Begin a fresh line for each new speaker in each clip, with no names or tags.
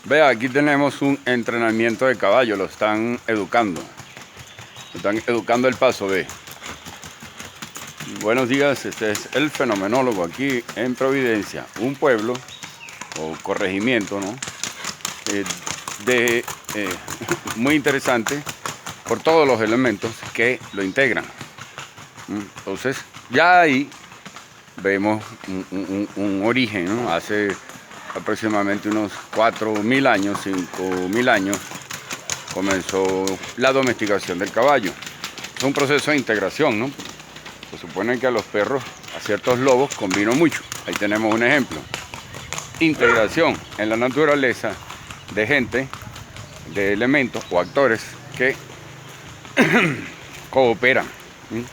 Vea, aquí tenemos un entrenamiento de caballo, lo están educando. Están educando el paso de. Buenos días, este es el fenomenólogo aquí en Providencia, un pueblo o corregimiento, ¿no? Eh, de, muy interesante por todos los elementos que lo integran. Entonces, ya ahí vemos un origen, ¿no? Hace aproximadamente unos 4.000 años, 5.000 años, comenzó la domesticación del caballo. Es un proceso de integración, ¿no? Se supone que a los perros, a ciertos lobos, combinó mucho. Ahí tenemos un ejemplo. Integración en la naturaleza de gente, de elementos o actores que cooperan, ¿sí?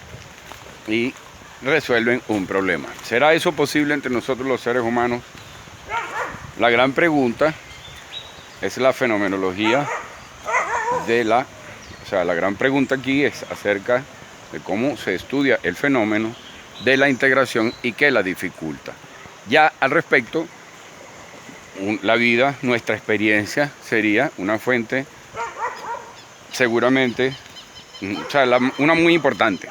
Y resuelven un problema. ¿Será eso posible entre nosotros los seres humanos? La gran pregunta es la fenomenología de la gran pregunta aquí es acerca de cómo se estudia el fenómeno de la integración y qué la dificulta. Ya al respecto, la vida, nuestra experiencia sería una fuente seguramente, una muy importante.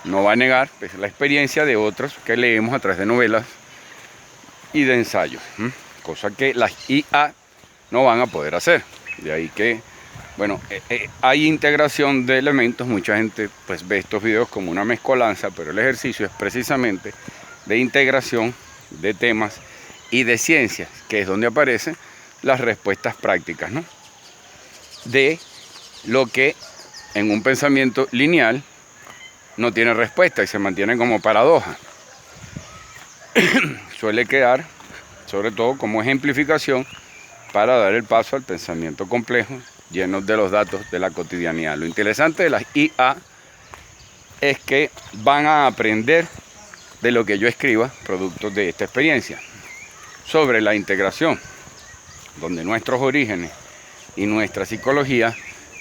No va a negar pues, la experiencia de otros que leemos a través de novelas y de ensayos, cosa que las IA no van a poder hacer. De ahí que, bueno, hay integración de elementos. Mucha gente pues ve estos videos como una mezcolanza, pero el ejercicio es precisamente de integración de temas y de ciencias, que es donde aparecen las respuestas prácticas, ¿no? De lo que en un pensamiento lineal no tiene respuesta y se mantiene como paradoja. Suele quedar, sobre todo como ejemplificación, para dar el paso al pensamiento complejo, lleno de los datos de la cotidianidad. Lo interesante de las IA es que van a aprender de lo que yo escriba, producto de esta experiencia, sobre la integración, donde nuestros orígenes y nuestra psicología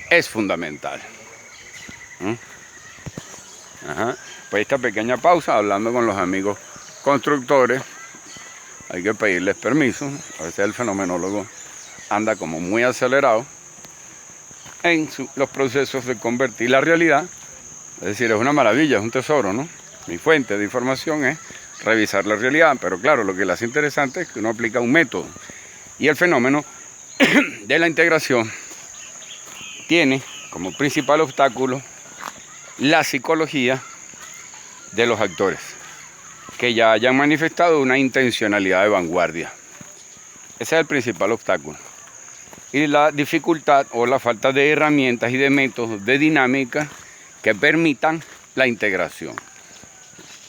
es fundamental. Pues esta pequeña pausa, hablando con los amigos constructores, hay que pedirles permiso. A veces el fenomenólogo anda como muy acelerado en los procesos de convertir la realidad. Es decir, es una maravilla, es un tesoro, ¿no? Mi fuente de información es revisar la realidad, pero claro, lo que le hace interesante es que uno aplica un método. Y el fenómeno de la integración tiene como principal obstáculo la psicología de los actores, que ya hayan manifestado una intencionalidad de vanguardia. Ese es el principal obstáculo. Y la dificultad o la falta de herramientas y de métodos de dinámica que permitan la integración.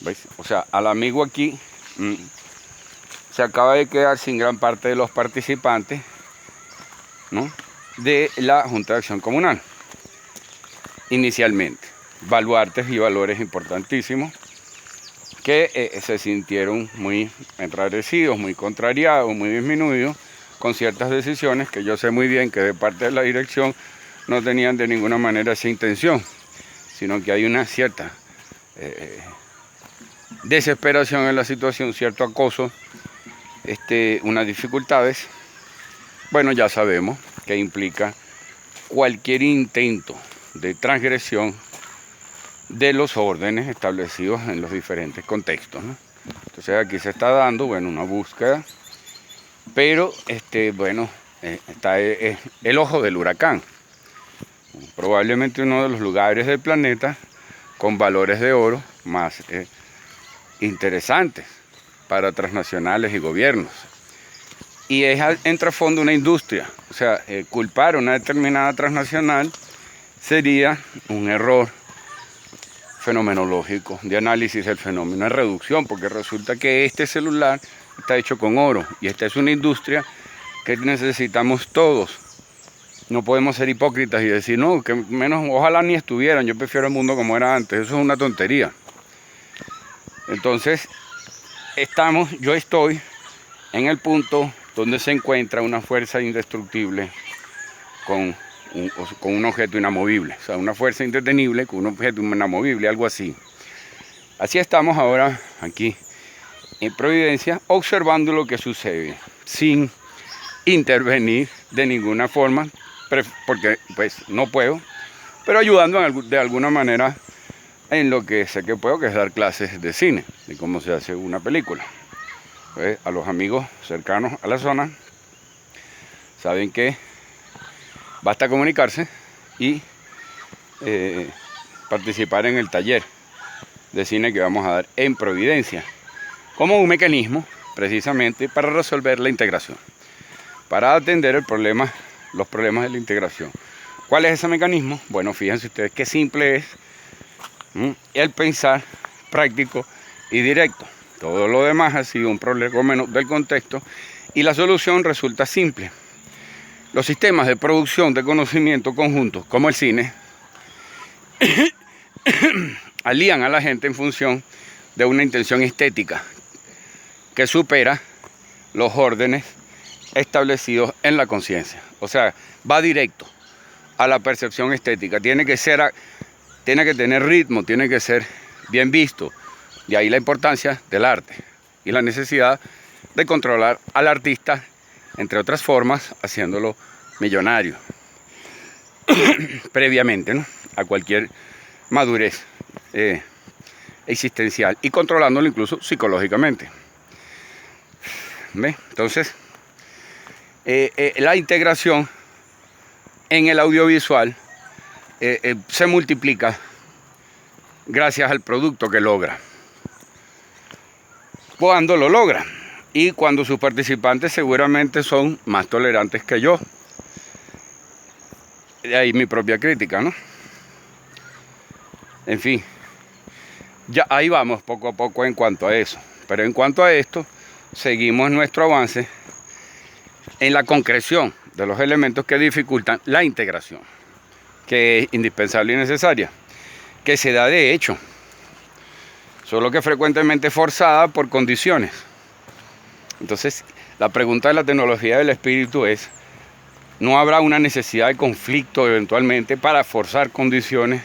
¿Veis? O sea, al amigo aquí se acaba de quedar sin gran parte de los participantes, ¿no?, de la Junta de Acción Comunal. Inicialmente, baluartes y valores importantísimos que se sintieron muy enrarecidos, muy contrariados, muy disminuidos con ciertas decisiones que yo sé muy bien que de parte de la dirección no tenían de ninguna manera esa intención, sino que hay una cierta desesperación en la situación, cierto acoso, unas dificultades. Bueno, ya sabemos que implica cualquier intento de transgresión de los órdenes establecidos en los diferentes contextos, ¿no? Entonces aquí se está dando, bueno, una búsqueda, pero está el ojo del huracán, probablemente uno de los lugares del planeta con valores de oro más interesantes para transnacionales y gobiernos. Y es en trasfondo una industria, o sea, culpar a una determinada transnacional sería un error fenomenológico de análisis del fenómeno de reducción, porque resulta que este celular está hecho con oro y esta es una industria que necesitamos todos. No podemos ser hipócritas y decir, no, que menos, ojalá ni estuvieran, yo prefiero el mundo como era antes. Eso es una tontería. Entonces, yo estoy en el punto donde se encuentra una fuerza indestructible con un objeto inamovible, o sea, una fuerza indetenible con un objeto inamovible, algo así. Así estamos ahora aquí en Providencia, observando lo que sucede, sin intervenir de ninguna forma, porque pues no puedo, pero ayudando de alguna manera en lo que sé que puedo, que es dar clases de cine, de cómo se hace una película. Pues, a los amigos cercanos a la zona saben que basta comunicarse y participar en el taller de cine que vamos a dar en Providencia, como un mecanismo precisamente para resolver la integración, para atender los problemas de la integración. ¿Cuál es ese mecanismo? Bueno, fíjense ustedes qué simple es el pensar práctico y directo. Todo lo demás ha sido un problema menos del contexto y la solución resulta simple. Los sistemas de producción de conocimiento conjuntos, como el cine, alían a la gente en función de una intención estética que supera los órdenes establecidos en la conciencia. O sea, va directo a la percepción estética. Tiene que tener ritmo, tiene que ser bien visto. De ahí la importancia del arte y la necesidad de controlar al artista, entre otras formas, haciéndolo millonario previamente, ¿no?, a cualquier madurez existencial y controlándolo incluso psicológicamente. ¿Ve? Entonces, la integración en el audiovisual se multiplica gracias al producto que logra. Cuando lo logra y cuando sus participantes seguramente son más tolerantes que yo. De ahí mi propia crítica, ¿no? En fin, ya ahí vamos poco a poco en cuanto a eso. Pero en cuanto a esto, seguimos nuestro avance en la concreción de los elementos que dificultan la integración, que es indispensable y necesaria, que se da de hecho, solo que frecuentemente forzada por condiciones. Entonces, la pregunta de la tecnología del espíritu es: ¿no habrá una necesidad de conflicto eventualmente para forzar condiciones?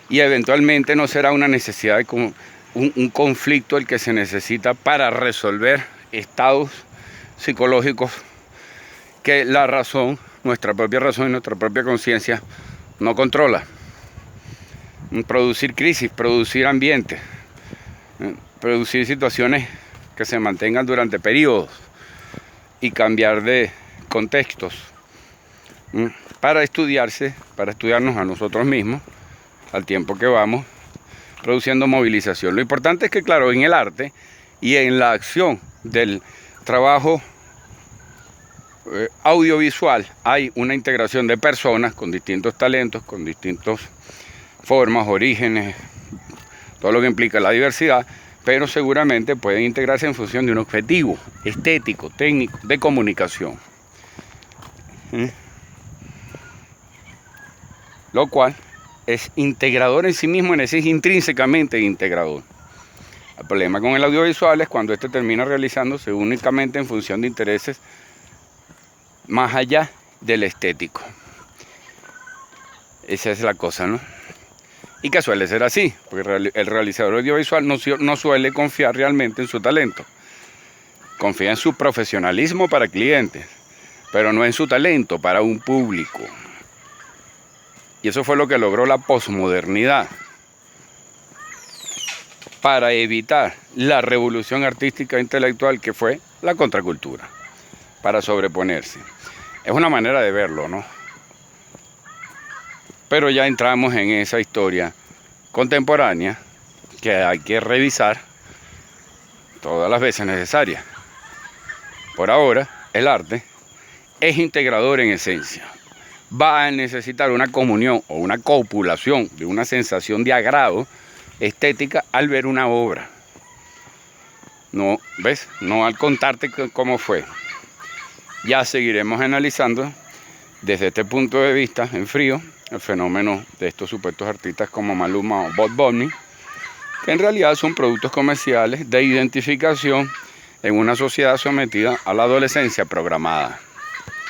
Y eventualmente no será una necesidad de un conflicto el que se necesita para resolver estados psicológicos que la razón, nuestra propia razón y nuestra propia conciencia no controla. Producir crisis, producir ambiente, producir situaciones que se mantengan durante periodos y cambiar de contextos para estudiarnos a nosotros mismos al tiempo que vamos produciendo movilización. Lo importante es que, claro, en el arte y en la acción del trabajo audiovisual hay una integración de personas con distintos talentos, con distintas formas, orígenes, todo lo que implica la diversidad, pero seguramente pueden integrarse en función de un objetivo estético, técnico, de comunicación. Lo cual es integrador en sí mismo, es intrínsecamente integrador. El problema con el audiovisual es cuando este termina realizándose únicamente en función de intereses más allá del estético. Esa es la cosa, ¿no? Y que suele ser así, porque el realizador audiovisual no suele confiar realmente en su talento. Confía en su profesionalismo para clientes, pero no en su talento para un público. Y eso fue lo que logró la posmodernidad para evitar la revolución artística e intelectual que fue la contracultura, para sobreponerse. Es una manera de verlo, ¿no? Pero ya entramos en esa historia contemporánea que hay que revisar todas las veces necesarias. Por ahora, el arte es integrador en esencia. Va a necesitar una comunión o una copulación de una sensación de agrado estética al ver una obra. No, ¿ves? No al contarte cómo fue. Ya seguiremos analizando desde este punto de vista en frío el fenómeno de estos supuestos artistas como Maluma o Bad Bunny, que en realidad son productos comerciales de identificación en una sociedad sometida a la adolescencia programada.